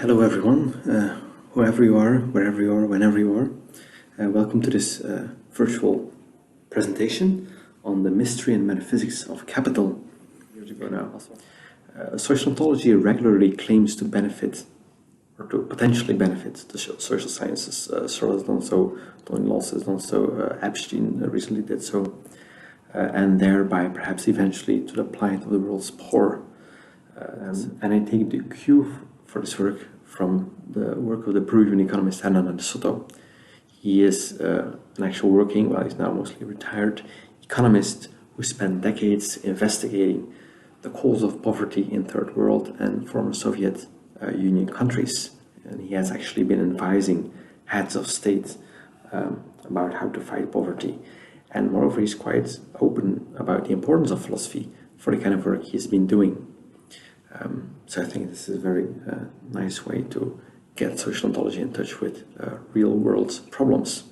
Hello everyone, whoever you are, wherever you are, whenever you are. Welcome to this virtual presentation on the mystery and metaphysics of capital. Years ago now. Social ontology regularly claims to benefit, or to potentially benefit, the social sciences. Searle has done so, Tony Loss has done so, Epstein recently did so, and thereby perhaps eventually to the plight of the world's poor. And I take the cue for this work from the work of the Peruvian economist Hernando de Soto. He is an actual working, well, he's now mostly retired, economist who spent decades investigating the cause of poverty in third world and former Soviet Union countries. And he has actually been advising heads of state about how to fight poverty. And moreover, he's quite open about the importance of philosophy for the kind of work he's been doing. So I think this is a very nice way to get social ontology in touch with real world problems.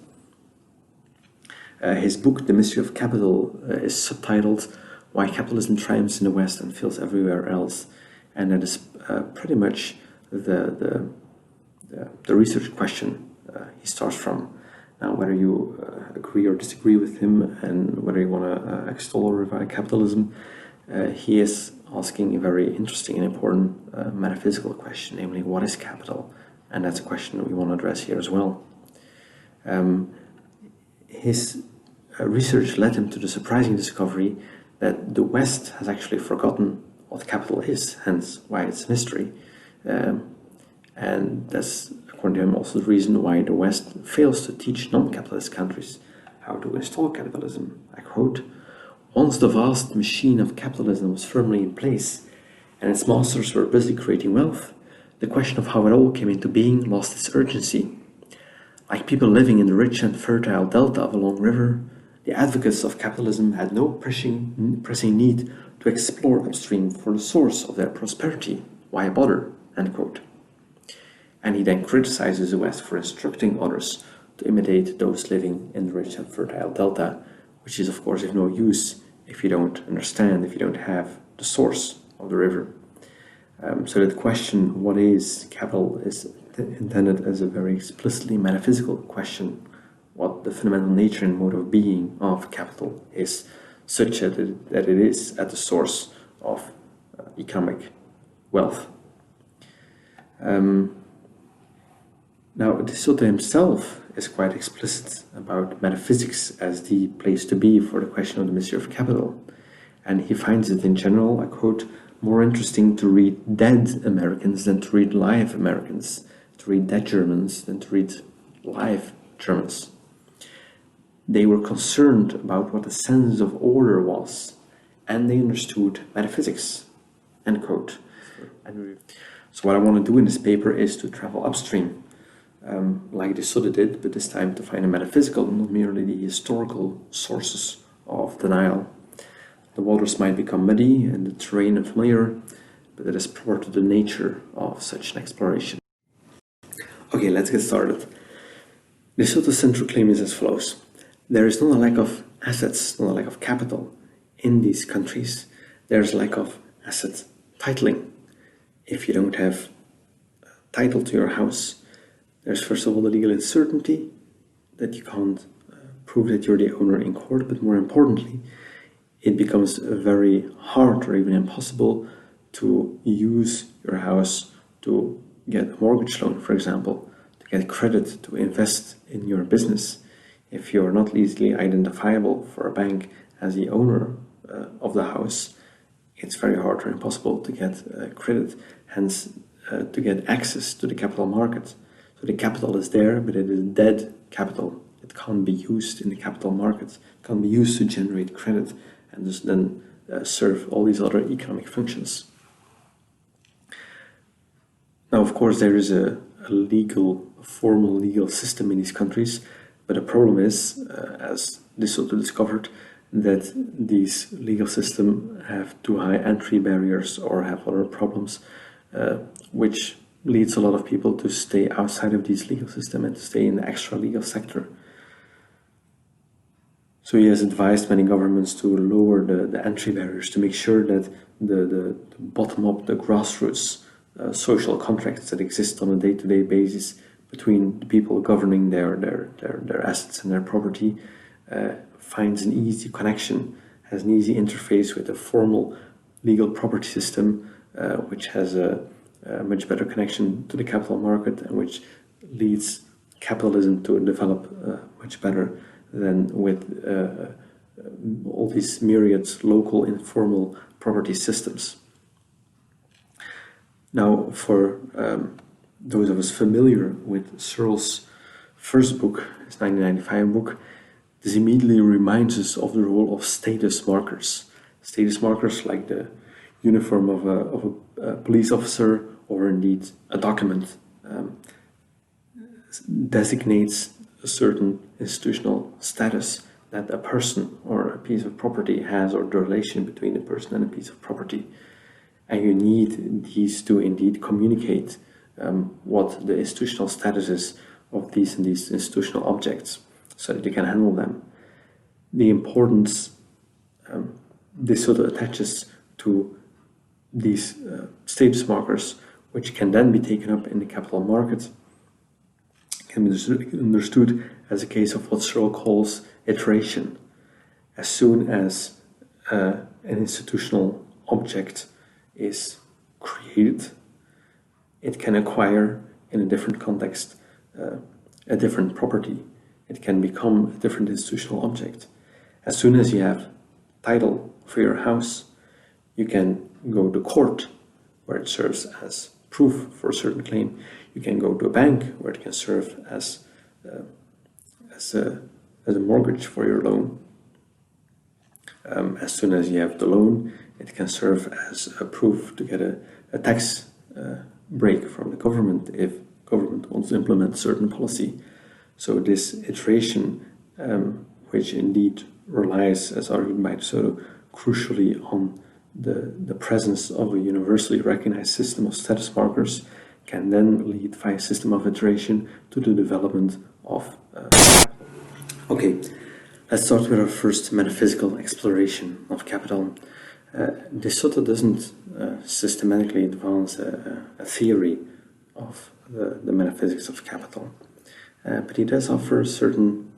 His book, The Mystery of Capital, is subtitled Why Capitalism Triumphs in the West and Fails Everywhere Else. And that is pretty much the research question he starts from. Now, whether you agree or disagree with him and whether you want to extol or revile capitalism, he is asking a very interesting and important metaphysical question, namely, what is capital? And that's a question that we want to address here as well. His research led him to the surprising discovery that the West has actually forgotten what capital is, hence why it's a mystery. And that's, according to him, also the reason why the West fails to teach non-capitalist countries how to install capitalism. I quote, "Once the vast machine of capitalism was firmly in place and its masters were busy creating wealth, the question of how it all came into being lost its urgency. Like people living in the rich and fertile delta of a long river, the advocates of capitalism had no pressing need to explore upstream for the source of their prosperity. Why bother?" End quote. And he then criticizes the West for instructing others to imitate those living in the rich and fertile delta, which is, of course, of no use if you don't understand, if you don't have the source of the river. So that question, what is capital, is intended as a very explicitly metaphysical question. What the fundamental nature and mode of being of capital is, such that it is at the source of economic wealth. Now, de Soto himself is quite explicit about metaphysics as the place to be for the question of the mystery of capital. And he finds it in general, I quote, more interesting to read dead Americans than to read live Americans, to read dead Germans than to read live Germans. They were concerned about what the sense of order was, and they understood metaphysics, end quote. So what I want to do in this paper is to travel upstream, like de Soto did, but this time to find a metaphysical, not merely the historical sources of denial. The waters might become muddy and the terrain unfamiliar, but it is proper to the nature of such an exploration. Okay, let's get started. De Soto's central claim is as follows. There is not a lack of assets, not a lack of capital in these countries. There's a lack of asset titling. If you don't have title to your house, there's first of all the legal uncertainty that you can't prove that you're the owner in court, but more importantly, it becomes very hard or even impossible to use your house to get a mortgage loan, for example, to get credit to invest in your business. If you're not easily identifiable for a bank as the owner of the house, it's very hard or impossible to get credit, hence to get access to the capital market. So the capital is there, but it is dead capital. It can't be used in the capital market. It can't be used to generate credit and just then serve all these other economic functions. Now, of course, there is a formal legal system in these countries, but the problem is, as de Soto discovered, that these legal systems have too high entry barriers or have other problems, which leads a lot of people to stay outside of these legal systems and to stay in the extra legal sector. So he has advised many governments to lower the entry barriers, to make sure that the bottom up, the grassroots social contracts that exist on a day-to-day basis between the people governing their assets and their property, finds an easy connection, has an easy interface with a formal legal property system, which has a much better connection to the capital market, and which leads capitalism to develop much better than with all these myriad local informal property systems. Now, for those of us familiar with Searle's first book, his 1995 book, this immediately reminds us of the role of status markers. Status markers like the uniform of a police officer, or indeed a document, designates a certain institutional status that a person or a piece of property has, or the relation between a person and a piece of property. And you need these to indeed communicate what the institutional status is of these institutional objects, so that you can handle them. The importance this sort of attaches to these status markers, which can then be taken up in the capital market, can be understood as a case of what Searle calls iteration. As soon as an institutional object is created, it can acquire, in a different context, a different property. It can become a different institutional object. As soon as you have title for your house, you can go to court, where it serves as proof for a certain claim. You can go to a bank, where it can serve as a mortgage for your loan. As soon as you have the loan, it can serve as a proof to get a tax break from the government if government wants to implement a certain policy. So this iteration, which indeed relies, as argued by Soto, crucially on the presence of a universally recognized system of status markers, can then lead via a system of iteration to the development of capital. Okay, let's start with our first metaphysical exploration of capital. De Soto doesn't systematically advance a theory of the metaphysics of capital, but he does offer certain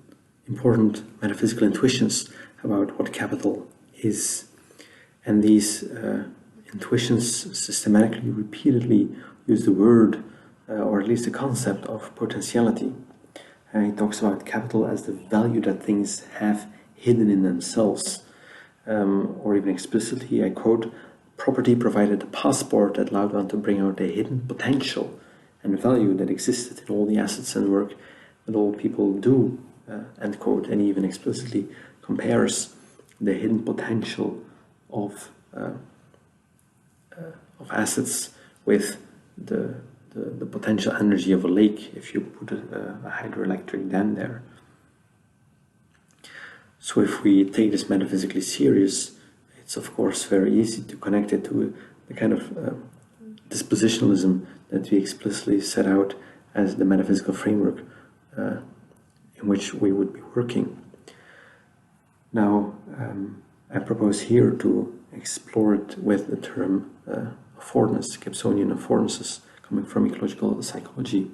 important metaphysical intuitions about what capital is. And these intuitions systematically, repeatedly use the word, or at least the concept of potentiality. He talks about capital as the value that things have hidden in themselves. Or even explicitly, I quote, property provided a passport that allowed one to bring out the hidden potential and value that existed in all the assets and work that all people do, end quote. And he even explicitly compares the hidden potential of assets with the potential energy of a lake if you put a hydroelectric dam there. So if we take this metaphysically serious, it's of course very easy to connect it to the kind of dispositionalism that we explicitly set out as the metaphysical framework in which we would be working. Now, I propose here to explore it with the term affordance, Gibsonian affordances, coming from ecological psychology.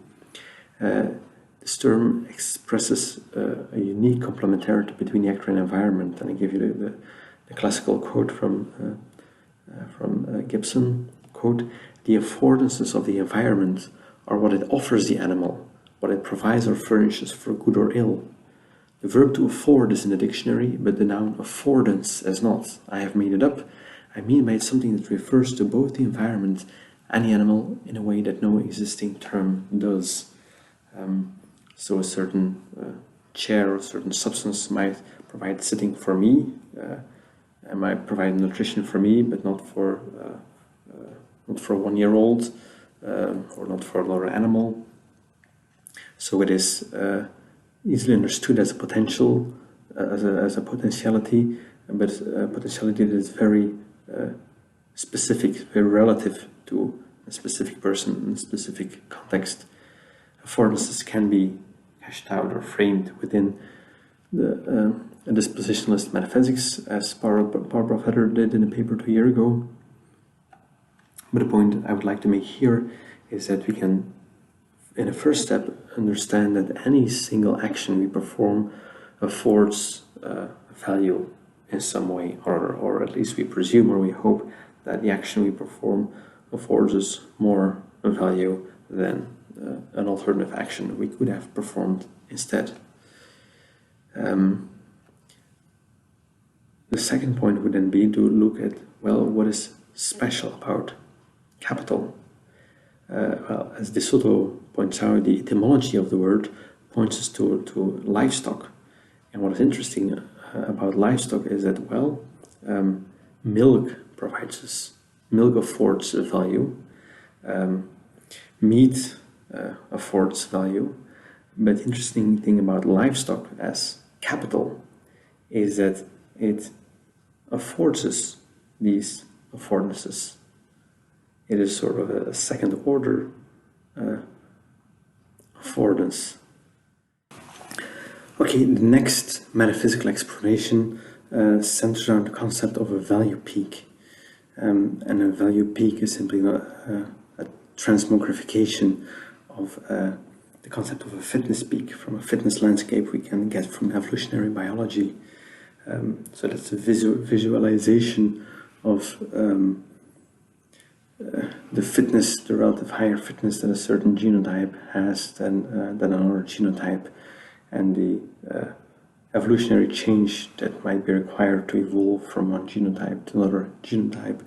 This term expresses a unique complementarity between the actor and environment, and I give you the classical quote from Gibson, quote, "The affordances of the environment are what it offers the animal, what it provides or furnishes for good or ill. The verb to afford is in the dictionary, but the noun affordance is not. I have made it up. I mean by it something that refers to both the environment and the animal in a way that no existing term does." So a certain chair or a certain substance might provide sitting for me, and might provide nutrition for me, but not for a 1-year-old, or not for another animal. So it is easily understood as a potential, as a potentiality, but potentiality that is very specific, very relative to a specific person in a specific context. Affordances can be hashed out or framed within the dispositionalist metaphysics, as Barbara Fetter did in a paper 2 years ago. But the point I would like to make here is that we can, in a first step, understand that any single action we perform affords value in some way, or at least we presume or we hope that the action we perform affords us more value than an alternative action we could have performed instead. The second point would then be to look at, well, what is special about capital? Well, as De Soto points out, the etymology of the word points us to livestock. And what is interesting about livestock is that, well, milk provides us, milk affords a value, meat affords value, but the interesting thing about livestock as capital is that it affords us these affordances. It is sort of a second order affordance. Okay, the next metaphysical explanation centers around the concept of a value peak. And a value peak is simply a transmogrification of the concept of a fitness peak from a fitness landscape we can get from evolutionary biology. So that's a visualization of the fitness, the relative higher fitness that a certain genotype has than another genotype, and the evolutionary change that might be required to evolve from one genotype to another genotype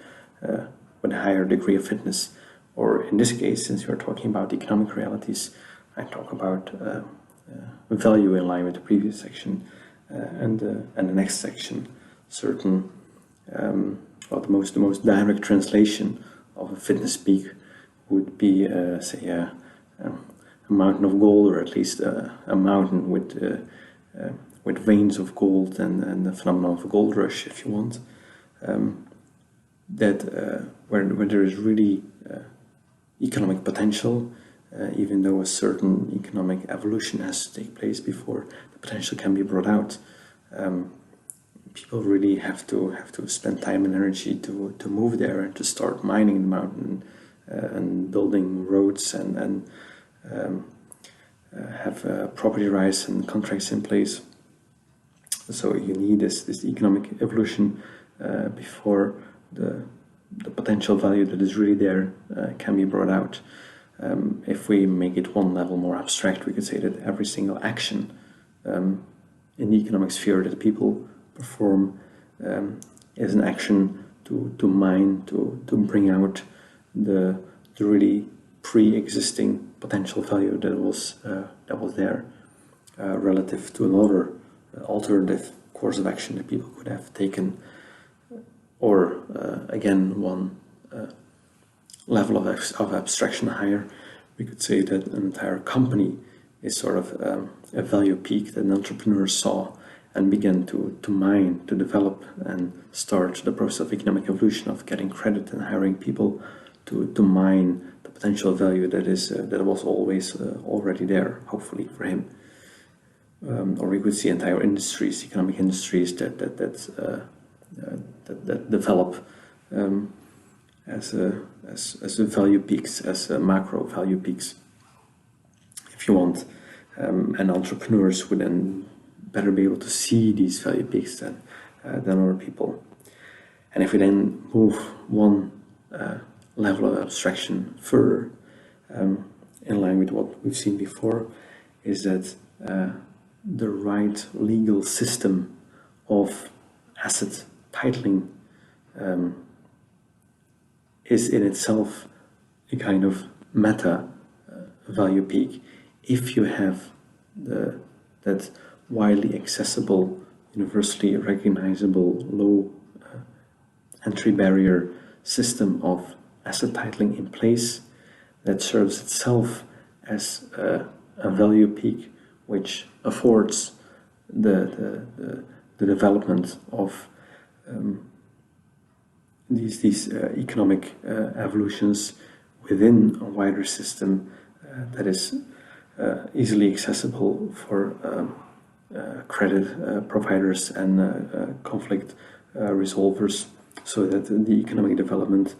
with a higher degree of fitness. Or in this case, since we're talking about economic realities, I talk about value in line with the previous section and the next section. Certain, well, the most direct translation of a fitness peak would be, say, a mountain of gold, or at least a mountain with veins of gold and the phenomenon of a gold rush, if you want. Where there is really economic potential, even though a certain economic evolution has to take place before the potential can be brought out. People really have to spend time and energy to move there and to start mining the mountain and building roads and have property rights and contracts in place. So you need this economic evolution before the potential value that is really there can be brought out. If we make it one level more abstract, we could say that every single action in the economic sphere that people perform is an action to mine, to bring out the really pre-existing potential value that was there relative to another alternative course of action that people could have taken. Or again, one level of abstraction higher, we could say that an entire company is sort of a value peak that an entrepreneur saw and began to mine, to develop, and start the process of economic evolution of getting credit and hiring people to mine the potential value that was always already there, hopefully for him. Or we could see entire industries, economic industries that develop as value peaks, as macro value peaks, if you want, and entrepreneurs would then better be able to see these value peaks than other people. And if we then move one level of abstraction further, in line with what we've seen before, is that the right legal system of asset titling is in itself a kind of meta value peak. If you have that widely accessible, universally recognizable, low entry barrier system of asset titling in place that serves itself as a value peak, which affords the development of these economic evolutions within a wider system that is easily accessible for credit providers and conflict resolvers, so that the economic development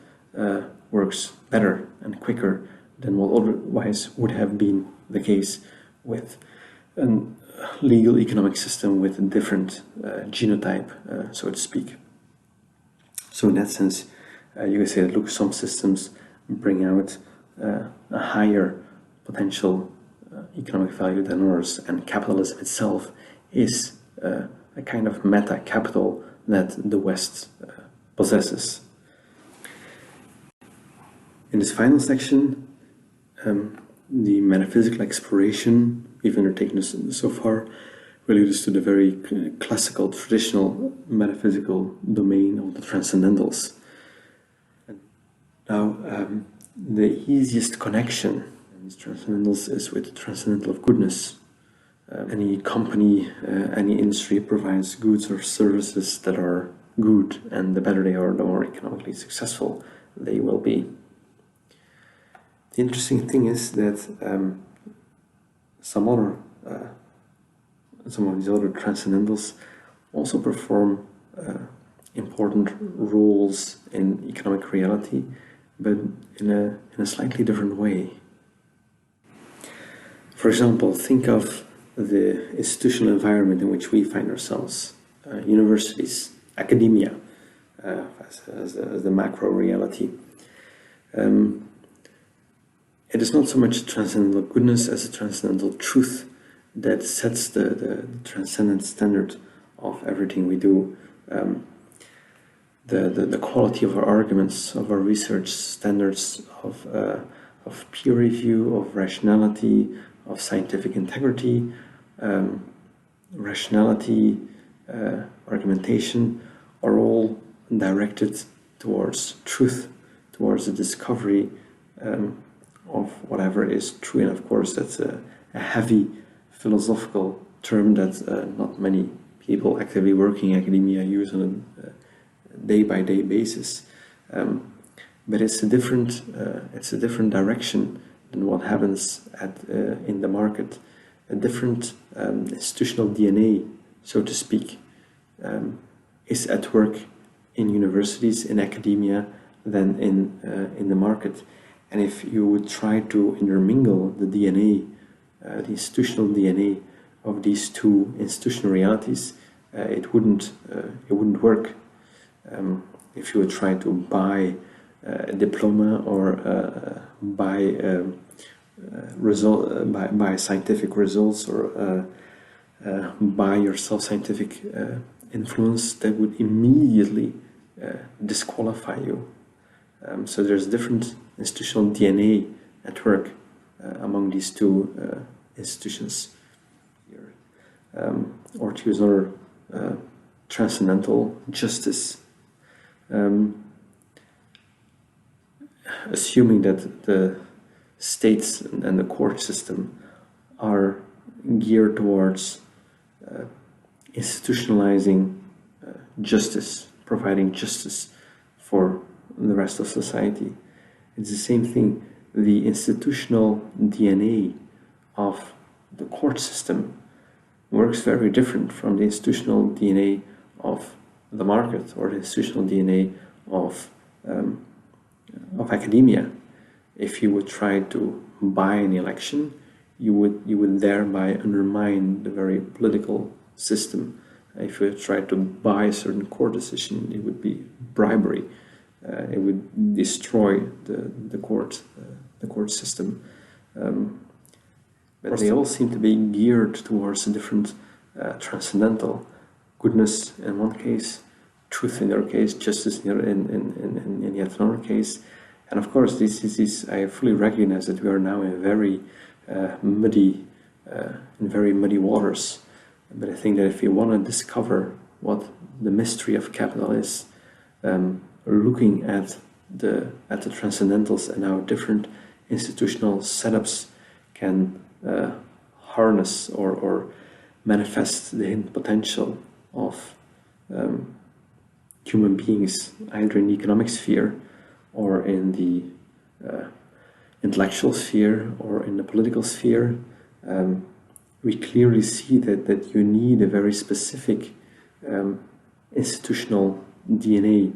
works better and quicker than what otherwise would have been the case with a legal economic system with a different genotype, so to speak. So in that sense, you can say that, look, some systems bring out a higher potential economic value than others, and capitalism itself is a kind of meta capital that the West possesses. In this final section, the metaphysical exploration we've undertaken so far relates to the very classical, traditional metaphysical domain of the transcendentals. Now, the easiest connection in these transcendentals is with the transcendental of goodness. Any company, any industry provides goods or services that are good, and the better they are, the more economically successful they will be. The interesting thing is that some of these other transcendentals also perform important roles in economic reality, but in a slightly different way. For example, think of the institutional environment in which we find ourselves, universities, academia, as the macro reality. It is not so much transcendental goodness as a transcendental truth that sets the transcendent standard of everything we do. The quality of our arguments, of our research standards, of peer review, of rationality, of scientific integrity, rationality, argumentation are all directed towards truth, towards the discovery of whatever is true. And of course, that's a heavy philosophical term that not many people actively working in academia use on a day-by-day basis. But it's a different direction than what happens in the market. A different institutional DNA, so to speak, is at work in universities, in academia, than in the market. And if you would try to intermingle the DNA, the institutional DNA of these two institutional realities, it wouldn't work. If you would try to buy a diploma or buy scientific results or buy yourself scientific influence, that would immediately disqualify you. So there's different institutional DNA at work among these two institutions here. Or to use another transcendental justice. Assuming that the states and the court system are geared towards institutionalizing justice, providing justice for the rest of society. It's the same thing. The institutional DNA of the court system works very different from the institutional DNA of the market or the institutional DNA of academia. If you would try to buy an election, you would thereby undermine the very political system. If you try to buy a certain court decision, it would be bribery. It would destroy the court system. But they all seem to be geared towards a different transcendental goodness in one case, truth in the other case, justice in yet another case. And of course, this is I fully recognize that we are now in very muddy waters. But I think that if you want to discover what the mystery of capital is, looking at the transcendentals and how different institutional setups can harness or manifest the hidden potential of human beings, either in the economic sphere or in the intellectual sphere or in the political sphere, we clearly see that you need a very specific institutional DNA